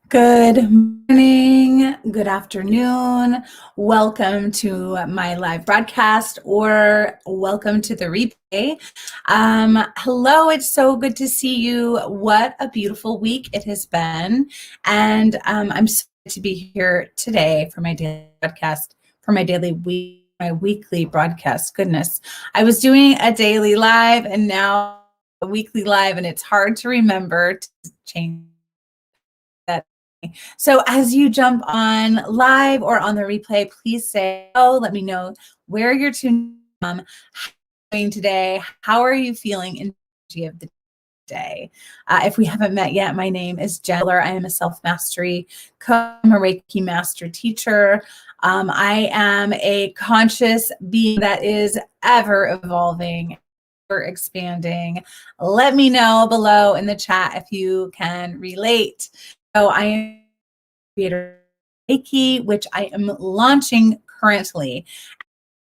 Good morning, good afternoon. Welcome to my live broadcast or welcome to the replay. Hello, it's so good to see you. What a beautiful week it has been. And I'm so excited to be here today for my daily broadcast, for my weekly broadcast. Goodness, I was doing a daily live and now a weekly live, and it's hard to remember to change that. So as you jump on live or on the replay, please say, oh, let me know where you're tuning from, how are you doing today, how are you feeling in the energy of the day. If we haven't met yet, my name is Jen Miller. I am a self-mastery coach, I'm a Reiki master teacher. I am a conscious being that is ever evolving, ever expanding. Let me know below in the chat if you can relate. So I am creator Reiki, which I am launching currently.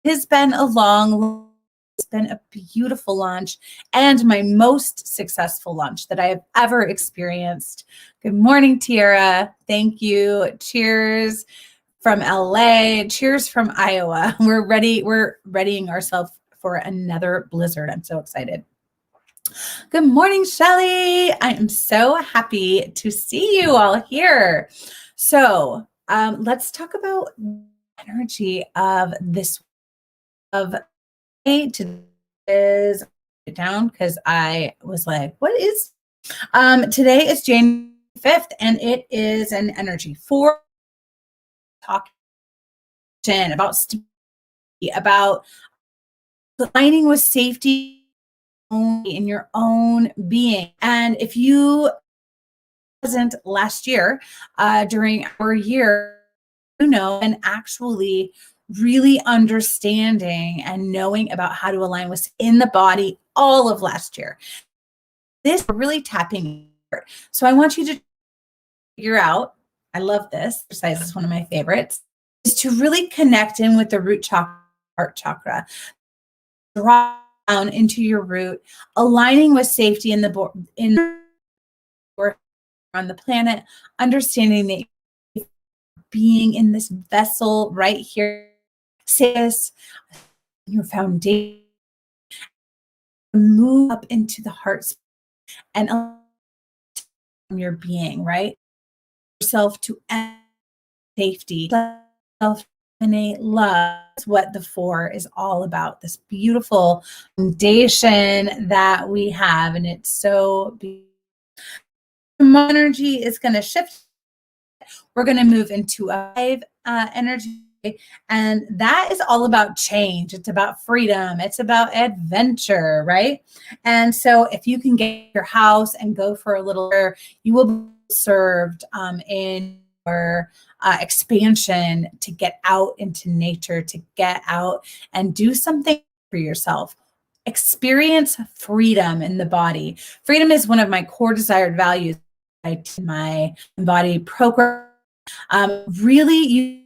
It's been it's been a beautiful launch and my most successful launch that I have ever experienced. Good morning, Tiara. Thank you. Cheers from LA. Cheers from Iowa. We're ready. We're readying ourselves for another blizzard. I'm so excited. Good morning, Shelly. I am so happy to see you all here. So let's talk about energy of this of is it down because I was like, what is today is January 5th and it is an energy for talking about aligning with safety in your own being. And if you wasn't last year during our year, and actually really understanding and knowing about how to align with in the body all of last year. This really tapping. So I want you to figure out, I love this exercise, is one of my favorites, is to really connect in with the root chakra, heart chakra. Draw down into your root, aligning with safety in on the planet, understanding that being in this vessel right here, your foundation, move up into the heart and your being, right? Yourself to safety, self innate love. That's what the 4 is all about. This beautiful foundation that we have, and it's so beautiful. Energy is going to shift. We're going to move into a 5 energy, and that is all about change. It's about freedom. It's about adventure, right? And so if you can get your house and go for a little, you will be served in your expansion to get out into nature, to get out and do something for yourself. Experience freedom in the body. Freedom is one of my core desired values. My embodied program. Really, you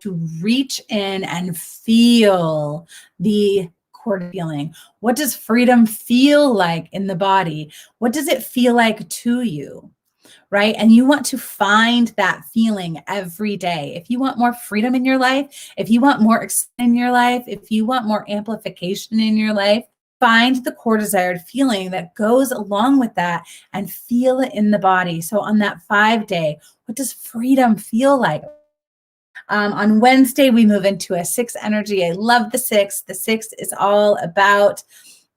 to reach in and feel the core feeling. What does freedom feel like in the body? What does it feel like to you? Right? And you want to find that feeling every day. If you want more freedom in your life, if you want more in your life, if you want more amplification in your life, find the core desired feeling that goes along with that and feel it in the body. So on that 5-day, what does freedom feel like? On Wednesday, we move into a 6 energy. I love the 6. The 6 is all about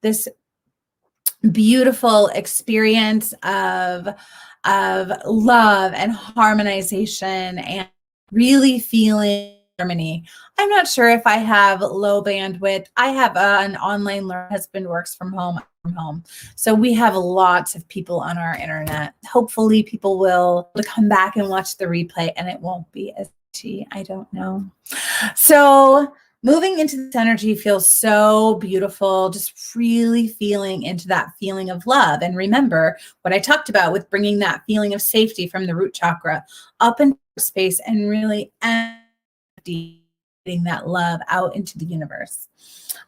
this beautiful experience of love and harmonization and really feeling harmony. I'm not sure if I have low bandwidth. I have an online learner. Husband works from home. So we have lots of people on our internet. Hopefully people will come back and watch the replay and it won't be as cheesy. I don't know. So moving into this energy feels so beautiful, just really feeling into that feeling of love. And remember what I talked about with bringing that feeling of safety from the root chakra up into space and really emptying that love out into the universe.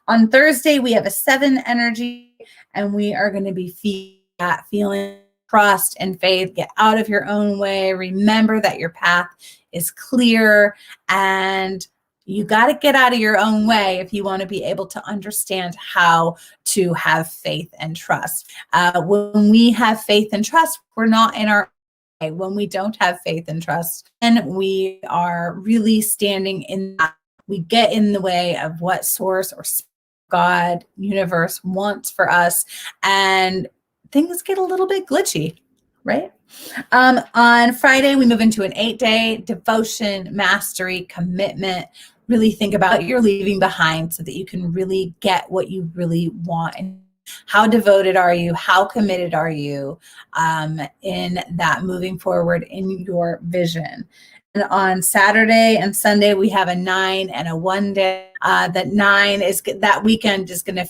On Thursday, we have a 7 energy, and we are going to be feeling that feeling trust and faith. Get out of your own way. Remember that your path is clear, and you got to get out of your own way if you want to be able to understand how to have faith and trust. When we have faith and trust, we're not in our way. When we don't have faith and trust, and we are really standing in that, we get in the way of what source or God, universe wants for us, and things get a little bit glitchy, right? On Friday, we move into an 8-day devotion, mastery, commitment. Really think about what you're leaving behind so that you can really get what you really want. And how devoted are you? How committed are you in that moving forward in your vision? And on Saturday and Sunday, we have a 9 and a 1 day. That 9 is that weekend is going to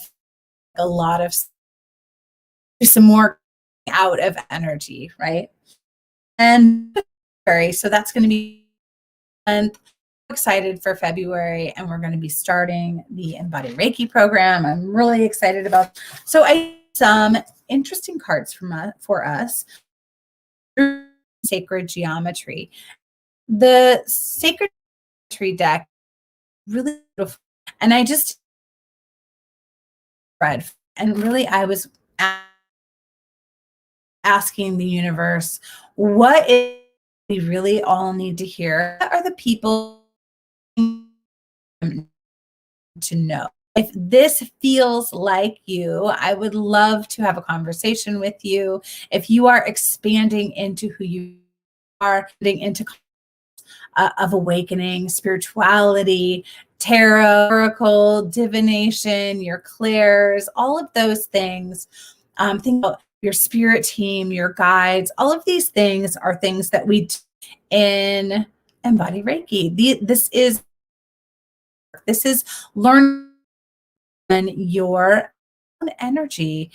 a lot of some more out of energy, right? And so that's going to be, and excited for February, and we're going to be starting the Embody Reiki program. I'm really excited about. So I have some interesting cards for us. Sacred Geometry. The Sacred Geometry deck, really beautiful, and I just read, and really I was asking the universe, what is we really all need to hear? What are the people to know? If this feels like you, I would love to have a conversation with you. If you are expanding into who you are, getting into of awakening, spirituality, tarot, oracle, divination, your clairs, all of those things. Think about your spirit team, your guides. All of these things are things that we do in Embody Reiki. This is learning your own energy,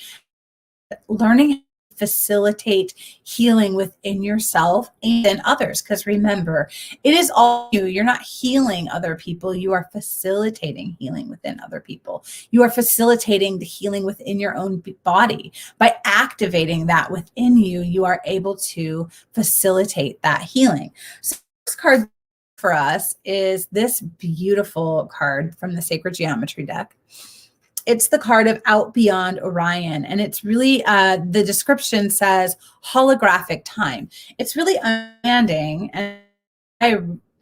learning how to facilitate healing within yourself and in others. Because remember, it is all you. You're not healing other people. You are facilitating healing within other people. You are facilitating the healing within your own body. By activating that within you, you are able to facilitate that healing. So this card for us is this beautiful card from the Sacred Geometry deck. It's the card of Out Beyond Orion, and it's really the description says holographic time. It's really understanding, and I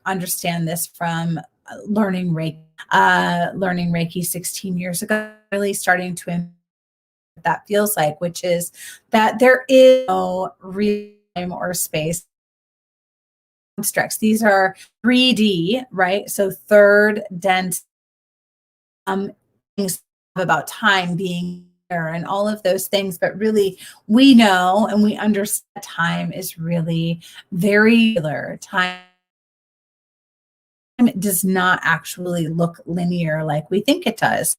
understand this from learning Reiki 16 years ago, really starting to what that feels like, which is that there is no real time or space constructs. These are 3D, right? So third dense things about time being there and all of those things, but really we know and we understand time is really very regular. Time does not actually look linear like we think it does.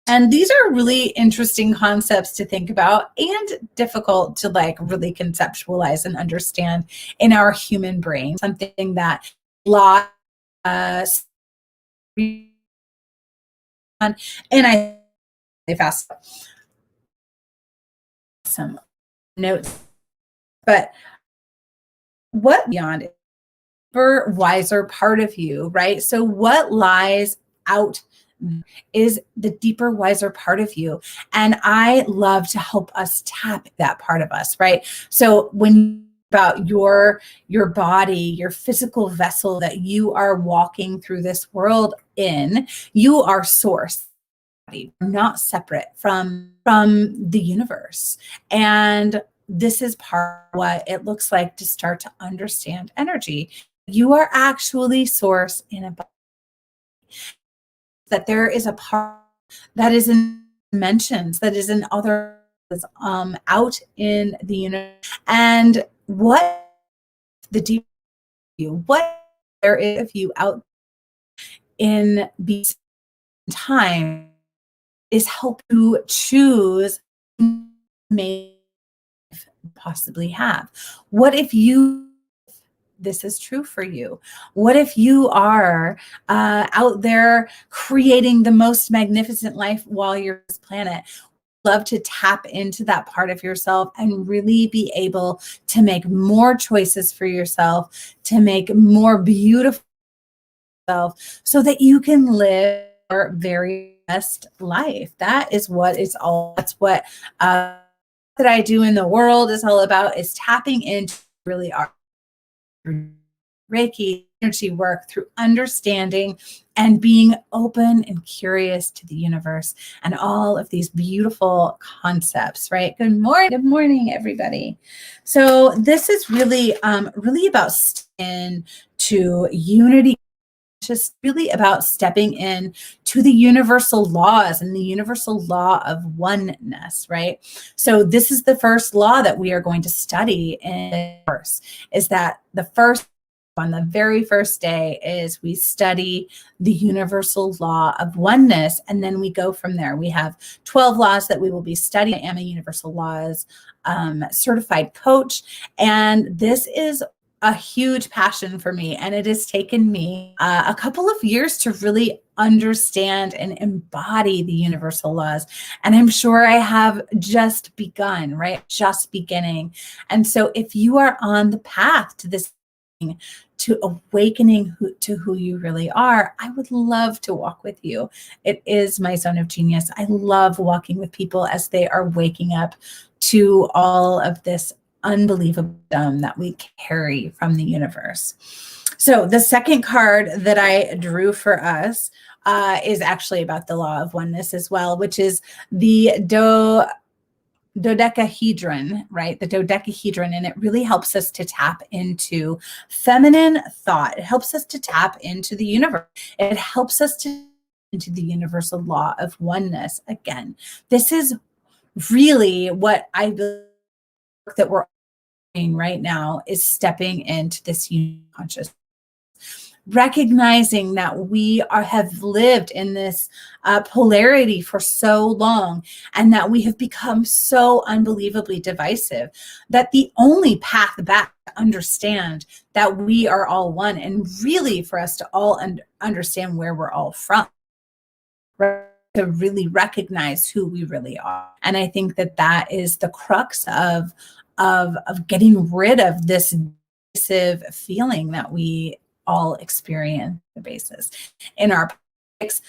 And these are really interesting concepts to think about and difficult to like really conceptualize and understand in our human brain. Something that a lot and I fast some notes, but what beyond wiser part of you, right? So what lies out is the deeper, wiser part of you. And I love to help us tap that part of us, right? So when about your body, your physical vessel that you are walking through this world in, you are source, not separate from the universe. And this is part of what it looks like to start to understand energy. You are actually source in a body. That there is a part that is in dimensions, that is in other out in the universe. And what the deep you, what there is of you out in time is help you choose may possibly have. What if this is true for you? What if you are out there creating the most magnificent life while you're on this planet? love to tap into that part of yourself and really be able to make more choices for yourself, to make more beautiful self so that you can live your very best life. That is what it's all, that's what that I do in the world is all about, is tapping into really our Reiki energy work through understanding and being open and curious to the universe and all of these beautiful concepts, right? Good morning. Good morning, everybody. So this is really, really about stepping to unity, just really about stepping in to the universal laws and the universal law of oneness, right? So this is the first law that we are going to study in the course, is that the first, on the very first day, is we study the universal law of oneness, and then we go from there. We have 12 laws that we will be studying. I am a universal laws certified coach, and this is a huge passion for me, and it has taken me a couple of years to really understand and embody the universal laws. And I'm sure I have just begun, right? Just beginning. And so if you are on the path to this, to awakening to who you really are, I would love to walk with you. It is my zone of genius. I love walking with people as they are waking up to all of this unbelievable that we carry from the universe. So the second card that I drew for us is actually about the law of oneness as well, which is the dodecahedron, right? The dodecahedron, and it really helps us to tap into feminine thought. It helps us to tap into the universe. It helps us to into the universal law of oneness. Again, this is really what I believe that we're doing right now, is stepping into this conscious, recognizing that we have lived in this polarity for so long, and that we have become so unbelievably divisive, that the only path back to understand that we are all one, and really for us to all understand where we're all from, right? To really recognize who we really are. And I think that that is the crux of getting rid of this divisive feeling that we all experience the basis in our politics,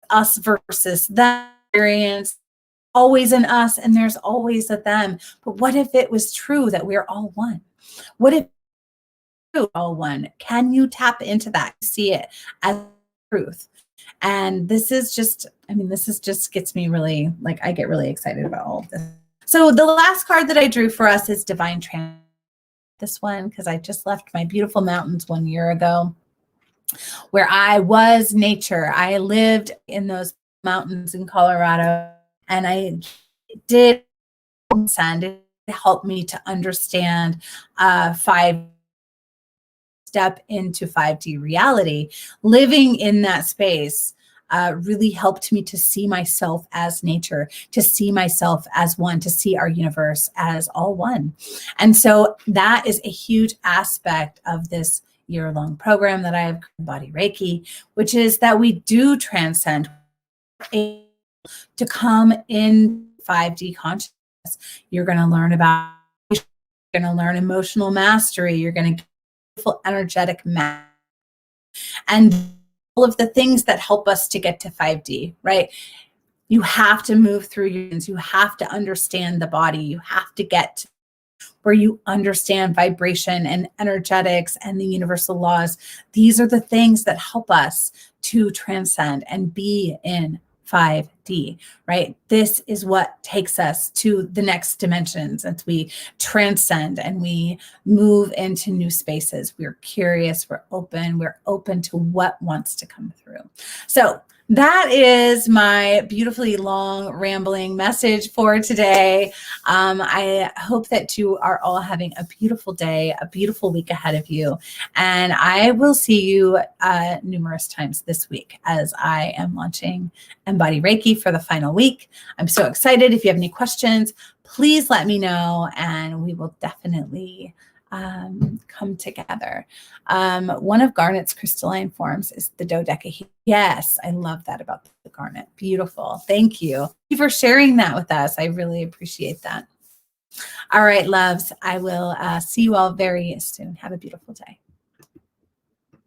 us versus them experience, always an us and there's always a them. But what if it was true that we're all one? What if we're all one? Can you tap into that, see it as truth? And this is just, I mean, this is just gets me really, like, I get really excited about all of this. So the last card that I drew for us is Divine Transformation. This one, because I just left my beautiful mountains 1 year ago, where I was nature. I lived in those mountains in Colorado, and I did send it helped me to understand 5 step into 5D reality. Living in that space really helped me to see myself as nature, to see myself as one, to see our universe as all one. And so that is a huge aspect of this year-long program that I have, Embody Reiki, which is that we do transcend to come in 5D consciousness. You're going to learn about, you're going to learn emotional mastery. You're going to get beautiful energetic math, and all of the things that help us to get to 5D, right? You have to move through you have to understand the body. You have to get to where you understand vibration and energetics and the universal laws. These are the things that help us to transcend and be in 5D, right? This is what takes us to the next dimensions as we transcend and we move into new spaces. We're curious, we're open to what wants to come through. So that is my beautifully long rambling message for today. I hope that you are all having a beautiful day, a beautiful week ahead of you. And I will see you numerous times this week as I am launching Embody Reiki for the final week. I'm so excited. If you have any questions, please let me know, and we will definitely come together. One of garnet's crystalline forms is the dodecahedron. Yes, I love that about the garnet. Beautiful. Thank you. Thank you for sharing that with us. I really appreciate that. All right, loves. I will see you all very soon. Have a beautiful day.